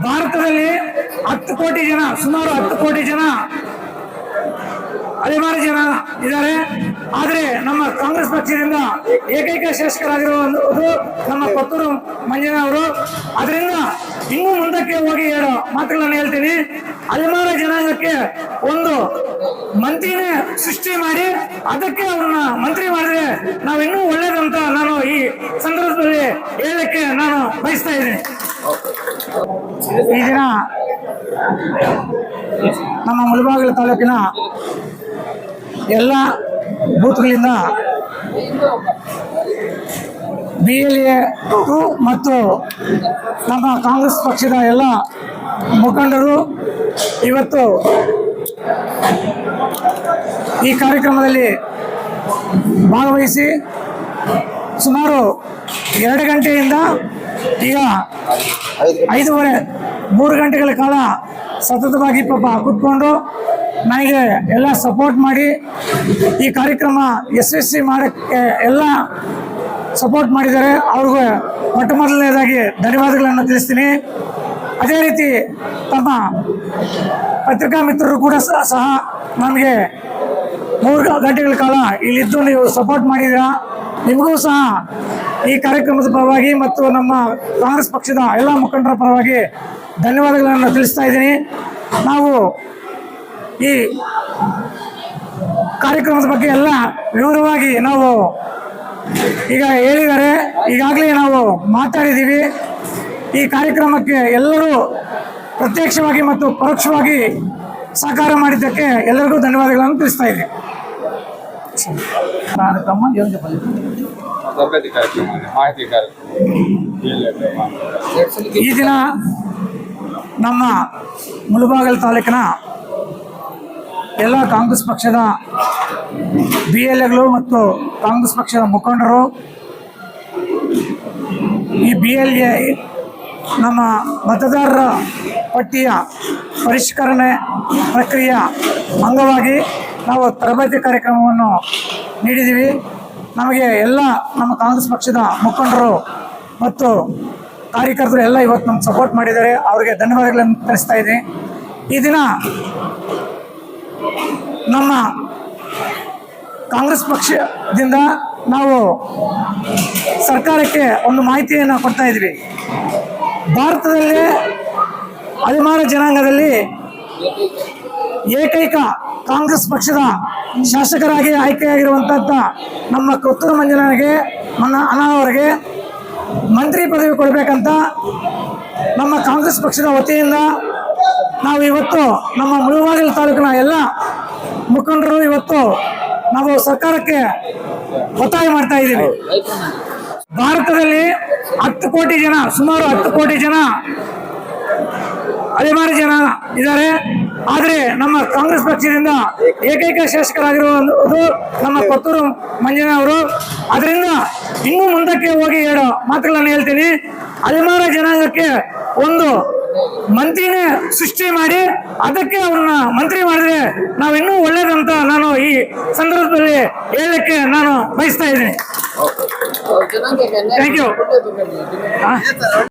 ಭಾರತದಲ್ಲಿ 10 ಕೋಟಿ ಜನ, ಸುಮಾರು 10 ಕೋಟಿ ಜನ ಅಲೆಮಾರಿ ಜನ ಇದ್ದಾರೆ. ಆದರೆ ನಮ್ಮ ಕಾಂಗ್ರೆಸ್ ಪಕ್ಷದಿಂದ ಏಕೈಕ ಶಾಸಕರಾಗಿರುವುದು ನಮ್ಮ ಕೊತ್ತೂರು ಮಂಜಣ್ಣ ಅವರು. ಅದರಿಂದ ಇನ್ನೂ ಮುಂದಕ್ಕೆ ಹೋಗಿ 2 ಮಾತುಗಳನ್ನು ಹೇಳ್ತೀನಿ. ಅಲೆಮಾರಿ ಜನಾಂಗಕ್ಕೆ ಒಂದು ಮಂತ್ರಿನೇ ಸೃಷ್ಟಿ ಮಾಡಿ ಅದಕ್ಕೆ ಅವ್ರನ್ನ ಮಂತ್ರಿ ಮಾಡಿದ್ರೆ ನಾವಿನ್ನೂ ಒಳ್ಳೇದಂತ ನಾನು ಈ ಸಂದರ್ಭದಲ್ಲಿ ಹೇಳಕ್ಕೆ ನಾನು ಬಯಸ್ತಾ ಇದ್ದೀನಿ. ಈ ದಿನ ನಮ್ಮ ಮುಳಬಾಗಿಲು ತಾಲೂಕಿನ ಎಲ್ಲ ಬೂತ್ಗಳಿಂದ BLA 2 ಮತ್ತು ನಮ್ಮ ಕಾಂಗ್ರೆಸ್ ಪಕ್ಷದ ಎಲ್ಲ ಮುಖಂಡರು ಇವತ್ತು ಈ ಕಾರ್ಯಕ್ರಮದಲ್ಲಿ ಭಾಗವಹಿಸಿ ಸುಮಾರು 2 ಗಂಟೆಯಿಂದ ಈಗ 5:30 3 ಗಂಟೆಗಳ ಕಾಲ ಸತತವಾಗಿ ಪಾಪ ಕೂತ್ಕೊಂಡು ನನಗೆ ಎಲ್ಲ ಸಪೋರ್ಟ್ ಮಾಡಿ ಈ ಕಾರ್ಯಕ್ರಮ ಯಶಸ್ವಿ ಮಾಡೋಕ್ಕೆ ಎಲ್ಲ ಸಪೋರ್ಟ್ ಮಾಡಿದ್ದಾರೆ. ಅವ್ರಿಗೂ ಮೊಟ್ಟ ಮೊದಲನೇದಾಗಿ ಧನ್ಯವಾದಗಳನ್ನು ತಿಳಿಸ್ತೀನಿ. ಅದೇ ರೀತಿ ತಮ್ಮ ಪತ್ರಿಕಾ ಮಿತ್ರರು ಕೂಡ ಸಹ ನನಗೆ 3 ಗಂಟೆಗಳ ಕಾಲ ಇಲ್ಲಿದ್ದು ನೀವು ಸಪೋರ್ಟ್ ಮಾಡಿದ್ದೀರಾ. ನಿಮಗೂ ಸಹ ಈ ಕಾರ್ಯಕ್ರಮದ ಪರವಾಗಿ ಮತ್ತು ನಮ್ಮ ಕಾಂಗ್ರೆಸ್ ಪಕ್ಷದ ಎಲ್ಲ ಮುಖಂಡರ ಪರವಾಗಿ ಧನ್ಯವಾದಗಳನ್ನು ತಿಳಿಸ್ತಾ ಇದ್ದೀನಿ. ನಾವು ಈ ಕಾರ್ಯಕ್ರಮದ ಬಗ್ಗೆ ಎಲ್ಲ ವಿವರವಾಗಿ ನಾವು ಈಗ ಹೇಳಿದ್ದಾರೆ, ಈಗಾಗಲೇ ನಾವು ಮಾತಾಡಿದ್ದೀವಿ. ಈ ಕಾರ್ಯಕ್ರಮಕ್ಕೆ ಎಲ್ಲರೂ ಪ್ರತ್ಯಕ್ಷವಾಗಿ ಮತ್ತು ಪರೋಕ್ಷವಾಗಿ ಸಹಕಾರ ಮಾಡಿದ್ದಕ್ಕೆ ಎಲ್ಲರಿಗೂ ಧನ್ಯವಾದಗಳನ್ನು ತಿಳಿಸ್ತಾ ಇದ್ದೀನಿ. ಈ ದಿನ ನಮ್ಮ ಮುಳಬಾಗಿಲು ತಾಲೂಕಿನ ಎಲ್ಲ ಕಾಂಗ್ರೆಸ್ ಪಕ್ಷದ BLAಗಳು ಮತ್ತು ಕಾಂಗ್ರೆಸ್ ಪಕ್ಷದ ಮುಖಂಡರು ಈ BLA ನಮ್ಮ ಮತದಾರರ ಪಟ್ಟಿಯ ಪರಿಷ್ಕರಣೆ ಪ್ರಕ್ರಿಯೆಯ ಅಂಗವಾಗಿ ನಾವು ತರಬೇತಿ ಕಾರ್ಯಕ್ರಮವನ್ನು ನೀಡಿದ್ದೀವಿ. ನಮಗೆ ಎಲ್ಲ ನಮ್ಮ ಕಾಂಗ್ರೆಸ್ ಪಕ್ಷದ ಮುಖಂಡರು ಮತ್ತು ಕಾರ್ಯಕರ್ತರು ಎಲ್ಲ ಇವತ್ತು ನಮ್ಗೆ ಸಪೋರ್ಟ್ ಮಾಡಿದ್ದಾರೆ. ಅವರಿಗೆ ಧನ್ಯವಾದಗಳನ್ನು ತಿಳಿಸ್ತಾ ಇದ್ದೀನಿ. ಈ ದಿನ ನಮ್ಮ ಕಾಂಗ್ರೆಸ್ ಪಕ್ಷದಿಂದ ನಾವು ಸರ್ಕಾರಕ್ಕೆ ಒಂದು ಮಾಹಿತಿಯನ್ನು ಕೊಡ್ತಾ ಇದ್ವಿ. ಭಾರತದಲ್ಲಿ ಅಲೆಮಾರಿ ಜನಾಂಗದಲ್ಲಿ ಏಕೈಕ ಕಾಂಗ್ರೆಸ್ ಪಕ್ಷದ ಶಾಸಕರಾಗಿ ಆಯ್ಕೆಯಾಗಿರುವಂಥ ನಮ್ಮ ಕೊತ್ತೂರು ಮಂಜಣ್ಣನಿಗೆ ಅವರಿಗೆ ಮಂತ್ರಿ ಪದವಿ ಕೊಡಬೇಕಂತ ನಮ್ಮ ಕಾಂಗ್ರೆಸ್ ಪಕ್ಷದ ವತಿಯಿಂದ ನಾವು ಇವತ್ತು ನಮ್ಮ ಮುಳಬಾಗಿಲು ತಾಲೂಕಿನ ಎಲ್ಲ ಮುಖಂಡರು ಇವತ್ತು ನಾವು ಸರ್ಕಾರಕ್ಕೆ ಒತ್ತಾಯ ಮಾಡ್ತಾ ಇದ್ದೀವಿ. ಭಾರತದಲ್ಲಿ 10 ಕೋಟಿ ಜನ, ಸುಮಾರು 10 ಕೋಟಿ ಜನ ಅಲೆಮಾರಿ ಜನ ಇದ್ದಾರೆ. ಆದರೆ ನಮ್ಮ ಕಾಂಗ್ರೆಸ್ ಪಕ್ಷದಿಂದ ಏಕೈಕ ಶಾಸಕರಾಗಿರುವುದು ನಮ್ಮ ಕೊತ್ತೂರು ಮಂಜಣ್ಣ ಅವರು. ಅದರಿಂದ ಇನ್ನೂ ಮುಂದಕ್ಕೆ ಹೋಗಿ 2 ಮಾತುಗಳನ್ನು ಹೇಳ್ತೀನಿ. ಅಲೆಮಾರಿ ಜನಾಂಗಕ್ಕೆ ಒಂದು ಮಂತ್ರಿನೇ ಸೃಷ್ಟಿ ಮಾಡಿ ಅದಕ್ಕೆ ಅವ್ರನ್ನ ಮಂತ್ರಿ ಮಾಡಿದ್ರೆ ನಾವಿನ್ನೂ ಒಳ್ಳೇದಂತ ನಾನು ಈ ಸಂದರ್ಭದಲ್ಲಿ ಹೇಳಕ್ಕೆ ನಾನು ಬಯಸ್ತಾ ಇದ್ದೀನಿ. Thank you.